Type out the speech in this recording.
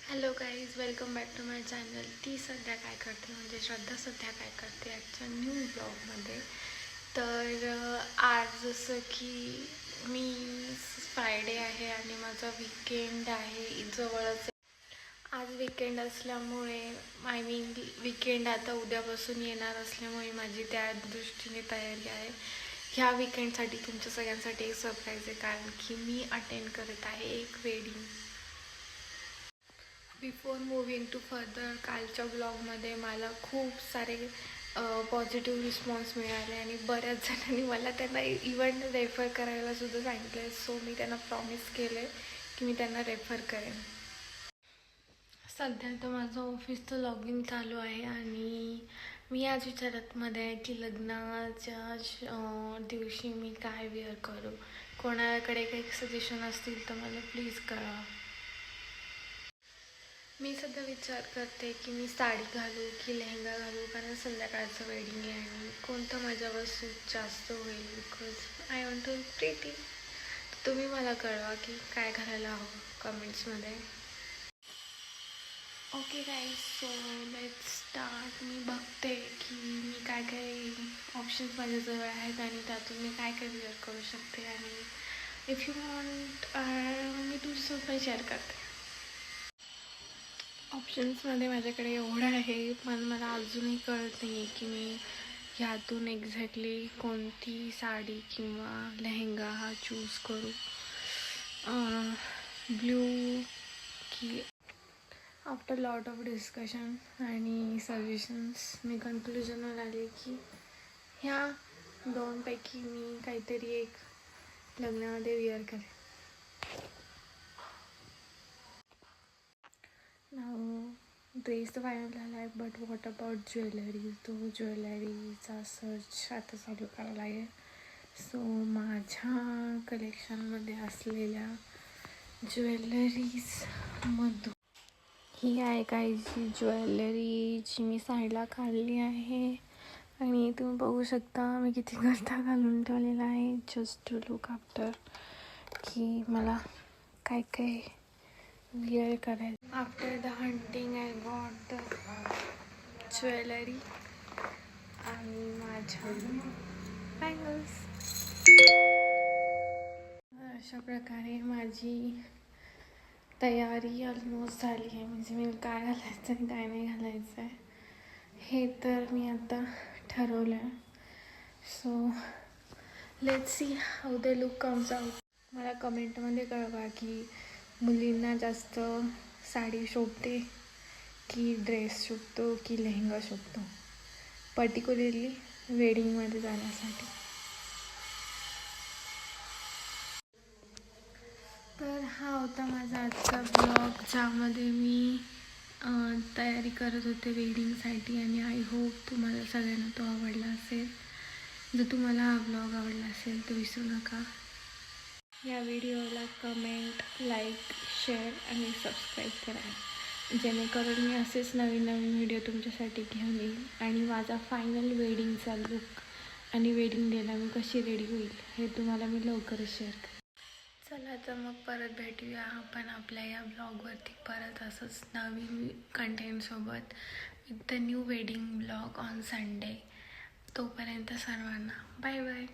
Hello guys, welcome back to my channel. ती सध्या काय करते म्हणजे श्रद्धा सध्या काय करते आजच्या न्यू ब्लॉगमध्ये. तर आज जसं की फ्रायडे आहे आणि माझा वीकेंड आहे जवळच. आज वीकेंड असल्यामुळे वीकेंड आता उद्यापासून येणार असल्यामुळे माझी त्या दृष्टीने तयारी आहे. ह्या वीकेंडसाठी तुमच्या सगळ्यांसाठी एक सरप्राईज आहे, कारण की मी अटेंड करत आहे एक wedding. Before moving to further, कालच्या ब्लॉगमध्ये मला खूप सारे पॉझिटिव्ह रिस्पॉन्स मिळाले आणि बऱ्याच जणांनी मला त्यांना इव्हेंट रेफर करायला सुद्धा सांगितलं आहे. सो मी त्यांना प्रॉमिस केलं आहे की मी त्यांना रेफर करेन. सध्या तर माझं ऑफिसचं लॉग इन चालू आहे आणि मी आज विचारातमध्ये आहे की लग्नाच्या दिवशी मी काय वेअर करू. कोणाकडे काही सजेशन असतील तर मला प्लीज कळवा. मी सध्या विचार करते की मी साडी घालू की लेहंगा घालू, कारण संध्याकाळचं वेडिंग आहे आणि कोणतं माझ्यावर सूट जास्त होईल, because I want to pretty. तुम्ही मला कळवा की काय घालायला हवं कमेंट्समध्ये. Okay guys, so let's start. मी बघते की मी काय ऑप्शन्स माझ्याजवळ आहेत आणि त्यातून मी काय वेअर करू शकते आणि इफ यू वॉन्ट मी तुमच्यासोबत शेअर करते. ऑप्शन्समध्ये माझ्याकडे एवढं आहे, पण मला अजूनही कळत नाही आहे की मी ह्यातून एक्झॅक्टली कोणती साडी किंवा लेहंगा हा चूज करू. ब्ल्यू की. आफ्टर लॉट ऑफ डिस्कशन आणि सजेशन्स मी कन्क्लुजनवर आले की ह्या दोनपैकी मी काहीतरी एक लग्नामध्ये वेअर करेन. ड्रेस तर फायनल झाला आहे, बट व्हॉट अबाउट ज्वेलरी. तो ज्वेलरीचा सर्च आता चालू करायला लागेल. सो माझ्या कलेक्शनमध्ये असलेल्या ज्वेलरीजमधून ही आहे काहीची ज्वेलरी जी मी साईडला काढली आहे आणि तुम्ही बघू शकता मी किती गठ्ठा घालून ठेवलेला आहे, जस्ट टू लुक आफ्टर की मला काय वेअर करायचं. After the hunting I got the jewellery आणि माझ्या बँगल्स. अशा प्रकारे माझी तयारी ऑलमोस्ट झाली आहे. म्हणजे मी काय घालायचं आणि काय नाही घालायचं आहे हे तर मी आता ठरवलं आहे. So let's see how the look comes out. मला कमेंटमध्ये कळवा की मुलींना जास्त साडी शोभते की ड्रेस शोभतो की लेहंगा शोभतो, पर्टिक्युलरली वेडिंगमध्ये जाण्यासाठी. तर हा होता माझा आजचा ब्लॉग, ज्यामध्ये मी तयारी करत होते वेडिंगसाठी आणि आय होप तुम्हाला सगळ्यांना तो आवडला असेल. जर तुम्हाला हा ब्लॉग आवडला असेल तर विसरू नका या व्हिडिओला कमेंट, लाईक, शेअर आणि सबस्क्राईब करा, जेणेकरून मी असेच नवीन व्हिडिओ तुमच्यासाठी घेऊन येईल आणि माझा फायनल वेडिंगचा लुक आणि वेडिंग डेला मी कशी रेडी होईल हे तुम्हाला मी लवकरच शेअर करेन. चला तर मग परत भेटूया आपण आपल्या या ब्लॉगवरती परत असंच नवीन कंटेंटसोबत with the new wedding blog on Sunday. तोपर्यंत सर्वांना बाय बाय.